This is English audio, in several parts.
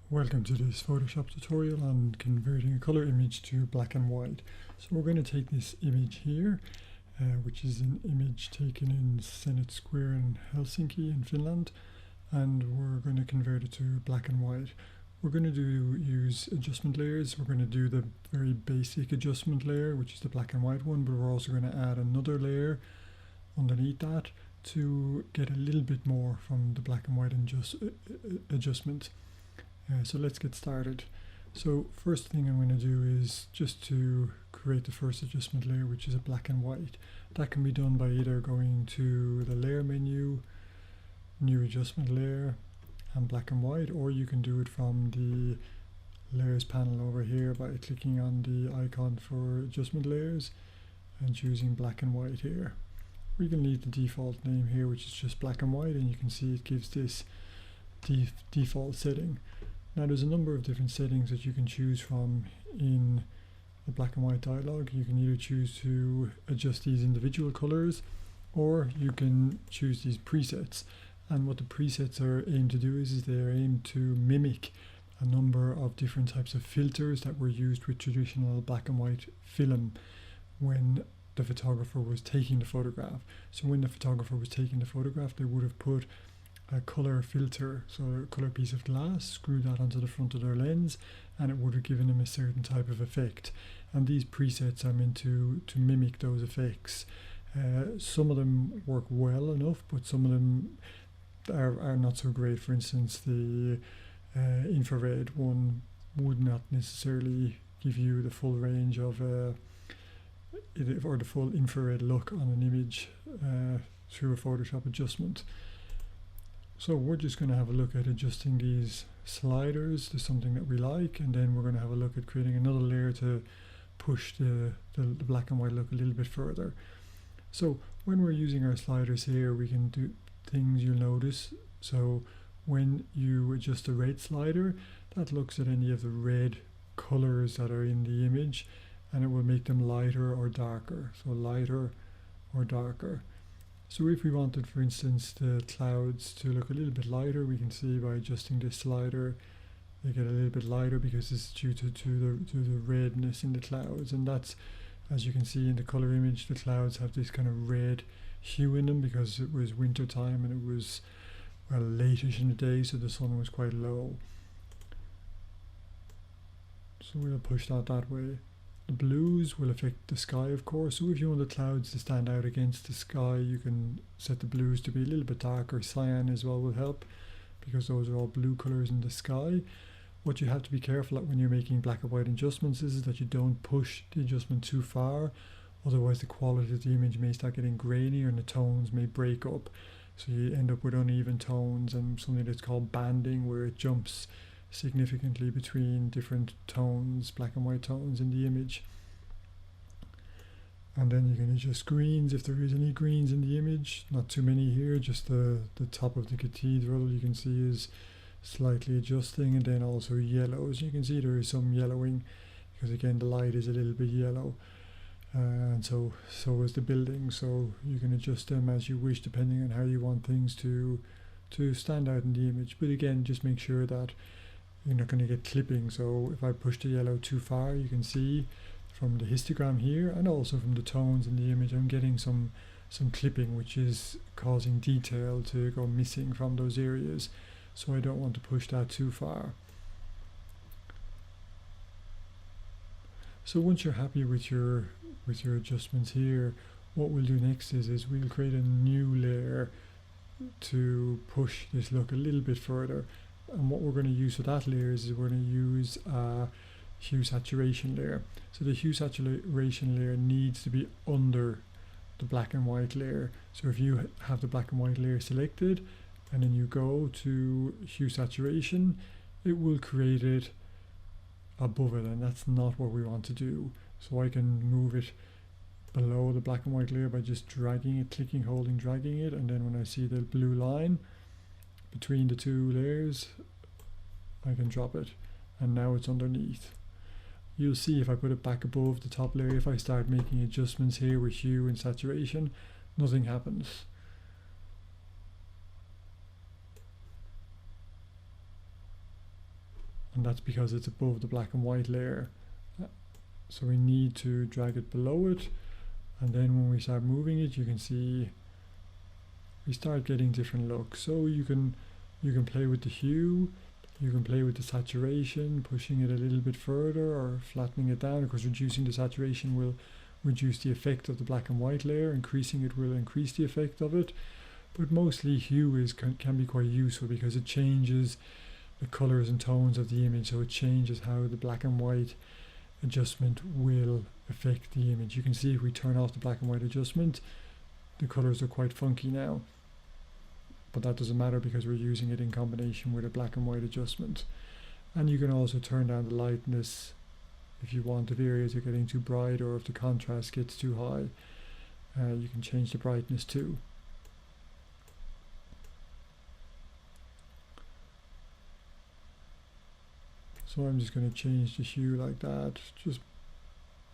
Welcome to this Photoshop tutorial on converting a color image to black and white. So we're going to take this image here, which is an image taken in Senate Square in Helsinki in Finland, and we're going to convert it to black and white. We're going to use adjustment layers. We're going to do the very basic adjustment layer, which is the black and white one, but we're also going to add another layer underneath that to get a little bit more from the black and white adjustment. So let's get started. So first thing I'm going to do is just to create the first adjustment layer, which is a black and white. That can be done by either going to the layer menu, new adjustment layer, and black and white, or you can do it from the layers panel over here by clicking on the icon for adjustment layers and choosing black and white here. We can leave the default name here, which is just black and white, and you can see it gives this default setting. Now there's a number of different settings that you can choose from in the black and white dialog. You can either choose to adjust these individual colors, or you can choose these presets. And what the presets are aimed to do is they're aimed to mimic a number of different types of filters that were used with traditional black and white film when the photographer was taking the photograph. So when the photographer was taking the photograph, they would have put a color filter, so a color piece of glass, screw that onto the front of their lens, and it would have given them a certain type of effect. And these presets are meant to mimic those effects. Some of them work well enough, but some of them are not so great. For instance, the infrared one would not necessarily give you the full range of or the full infrared look on an image through a Photoshop adjustment. So we're just going to have a look at adjusting these sliders to something that we like, and then we're going to have a look at creating another layer to push the black and white look a little bit further. So when we're using our sliders here, we can do things you'll notice. So when you adjust the red slider, that looks at any of the red colors that are in the image, and it will make them lighter or darker. So lighter or darker. So if we wanted, for instance, the clouds to look a little bit lighter, we can see by adjusting this slider, they get a little bit lighter because it's due to the redness in the clouds. And that's, as you can see in the color image, the clouds have this kind of red hue in them because it was winter time and it was, well, late-ish in the day, so the sun was quite low. So we'll push that way. The blues will affect the sky, of course, so if you want the clouds to stand out against the sky, you can set the blues to be a little bit darker. Cyan as well will help, because those are all blue colors in the sky. What you have to be careful at when you're making black and white adjustments is that you don't push the adjustment too far, otherwise the quality of the image may start getting grainy and the tones may break up. So you end up with uneven tones and something that's called banding, where it jumps significantly between different tones, black and white tones in the image. And then you can adjust greens if there is any greens in the image. Not too many here, just the top of the cathedral you can see is slightly adjusting, and then also yellows. You can see there is some yellowing because again the light is a little bit yellow, and so is the building. So you can adjust them as you wish depending on how you want things to stand out in the image. But again, just make sure that you're not going to get clipping. So if I push the yellow too far, you can see from the histogram here and also from the tones in the image, I'm getting some clipping, which is causing detail to go missing from those areas. So I don't want to push that too far. So once you're happy with your adjustments here, what we'll do next is we'll create a new layer to push this look a little bit further. And what we're going to use for that layer is we're going to use a hue saturation layer. So the hue saturation layer needs to be under the black and white layer. So if you have the black and white layer selected and then you go to hue saturation, it will create it above it, and that's not what we want to do. So I can move it below the black and white layer by just dragging it, clicking, holding, dragging it, and then when I see the blue line between the two layers, I can drop it, and now it's underneath. You'll see if I put it back above the top layer, if I start making adjustments here with hue and saturation, nothing happens. and that's because it's above the black and white layer. So we need to drag it below it, and then when we start moving it, you can see we start getting different looks. So you can play with the hue, you can play with the saturation, pushing it a little bit further or flattening it down. Of course, reducing the saturation will reduce the effect of the black and white layer, increasing it will increase the effect of it. But mostly hue can be quite useful because it changes the colors and tones of the image, so it changes how the black and white adjustment will affect the image. You can see if we turn off the black and white adjustment, the colors are quite funky now, but that doesn't matter because we're using it in combination with a black and white adjustment. And you can also turn down the lightness if you want, if areas are getting too bright or if the contrast gets too high. You can change the brightness too. So I'm just going to change the hue like that, just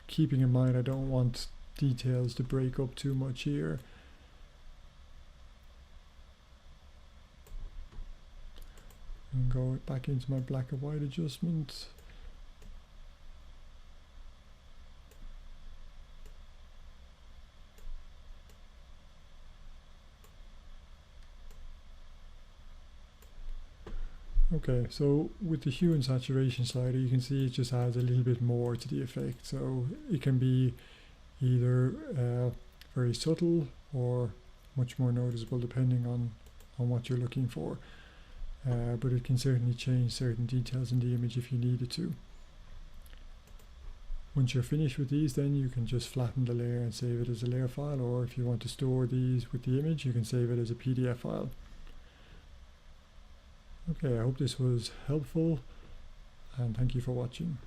keeping in mind I don't want details to break up too much here. And go back into my black and white adjustment. Okay, so with the hue and saturation slider, you can see it just adds a little bit more to the effect. So it can be either very subtle or much more noticeable depending on what you're looking for. But it can certainly change certain details in the image if you needed to. Once you're finished with these, then you can just flatten the layer and save it as a layer file, or if you want to store these with the image, you can save it as a PDF file. Okay, I hope this was helpful, and thank you for watching.